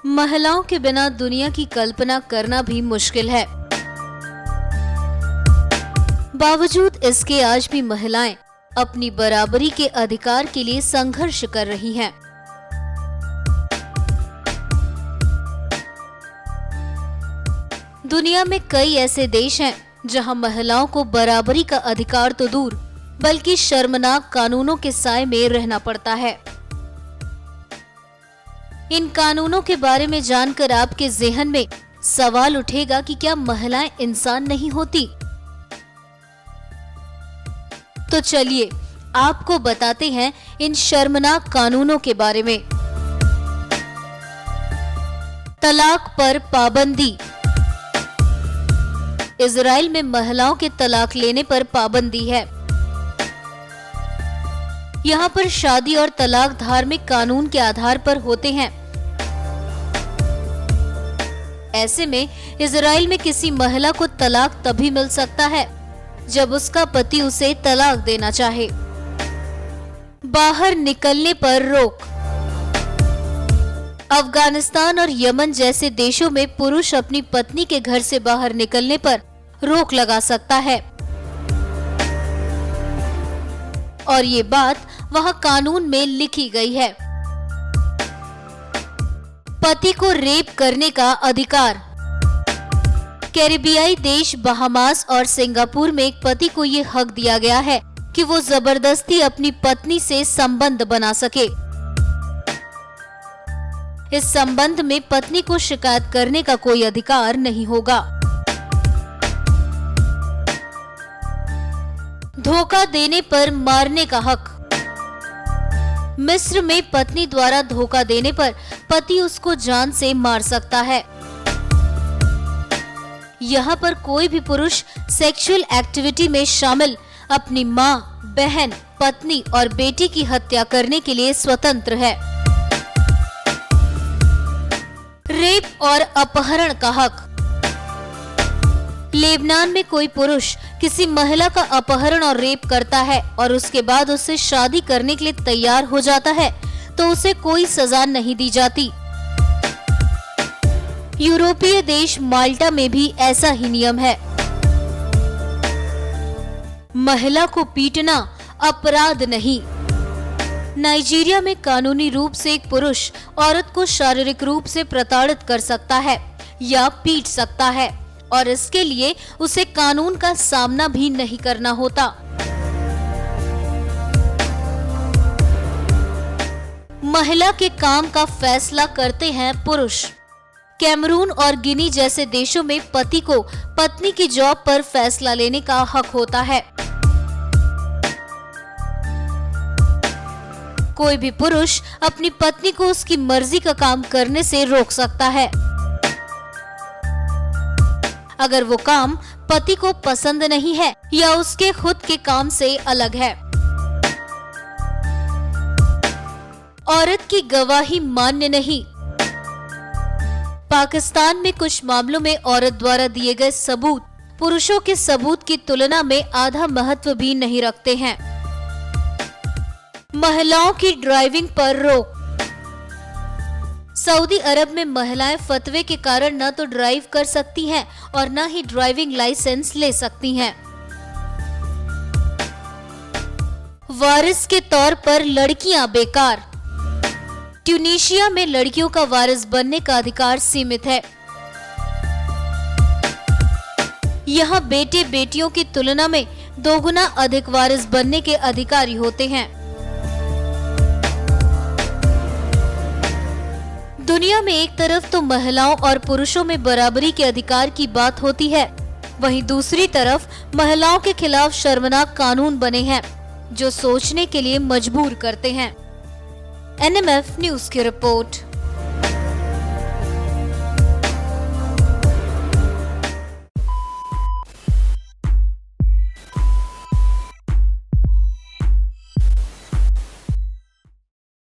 महिलाओं के बिना दुनिया की कल्पना करना भी मुश्किल है। बावजूद इसके आज भी महिलाएं अपनी बराबरी के अधिकार के लिए संघर्ष कर रही हैं। दुनिया में कई ऐसे देश हैं जहां महिलाओं को बराबरी का अधिकार तो दूर बल्कि शर्मनाक कानूनों के साए में रहना पड़ता है। इन कानूनों के बारे में जानकर आपके ज़हन में सवाल उठेगा कि क्या महिलाएं इंसान नहीं होती? तो चलिए आपको बताते हैं इन शर्मनाक कानूनों के बारे में। तलाक पर पाबंदी। इजराइल में महिलाओं के तलाक लेने पर पाबंदी है। यहाँ पर शादी और तलाक धार्मिक कानून के आधार पर होते हैं। ऐसे में इजराइल में किसी महिला को तलाक तभी मिल सकता है जब उसका पति उसे तलाक देना चाहे। बाहर निकलने पर रोक। अफगानिस्तान और यमन जैसे देशों में पुरुष अपनी पत्नी के घर से बाहर निकलने पर रोक लगा सकता है और ये बात वहां कानून में लिखी गई है। पति को रेप करने का अधिकार। कैरिबियाई देश बहामास और सिंगापुर में एक पति को ये हक दिया गया है कि वो जबरदस्ती अपनी पत्नी से संबंध बना सके। इस संबंध में पत्नी को शिकायत करने का कोई अधिकार नहीं होगा। धोखा देने पर मारने का हक। मिस्र में पत्नी द्वारा धोखा देने पर पति उसको जान से मार सकता है। यहाँ पर कोई भी पुरुष सेक्सुअल एक्टिविटी में शामिल अपनी माँ, बहन, पत्नी और बेटी की हत्या करने के लिए स्वतंत्र है। रेप और अपहरण का हक। लेबनान में कोई पुरुष किसी महिला का अपहरण और रेप करता है और उसके बाद उससे शादी करने के लिए तैयार हो जाता है तो उसे कोई सजा नहीं दी जाती। यूरोपीय देश माल्टा में भी ऐसा ही नियम है। महिला को पीटना अपराध नहीं। नाइजीरिया में कानूनी रूप से एक पुरुष औरत को शारीरिक रूप से प्रताड़ित कर सकता है या पीट सकता है और इसके लिए उसे कानून का सामना भी नहीं करना होता। महिला के काम का फैसला करते हैं पुरुष। कैमरून और गिनी जैसे देशों में पति को पत्नी की जॉब पर फैसला लेने का हक होता है। कोई भी पुरुष अपनी पत्नी को उसकी मर्जी का काम करने से रोक सकता है अगर वो काम पति को पसंद नहीं है या उसके खुद के काम से अलग है। औरत की गवाही मान्य नहीं। पाकिस्तान में कुछ मामलों में औरत द्वारा दिए गए सबूत पुरुषों के सबूत की तुलना में आधा महत्व भी नहीं रखते हैं। महिलाओं की ड्राइविंग पर रोक। सऊदी अरब में महिलाएं फतवे के कारण न तो ड्राइव कर सकती हैं और न ही ड्राइविंग लाइसेंस ले सकती हैं। वारिस के तौर पर लड़कियां बेकार। ट्यूनीशिया में लड़कियों का वारिस बनने का अधिकार सीमित है। यहाँ बेटे बेटियों की तुलना में दोगुना अधिक वारिस बनने के अधिकारी होते हैं। दुनिया में एक तरफ तो महिलाओं और पुरुषों में बराबरी के अधिकार की बात होती है, वहीं दूसरी तरफ महिलाओं के खिलाफ शर्मनाक कानून बने हैं जो सोचने के लिए मजबूर करते हैं। NMF न्यूज़ की रिपोर्ट।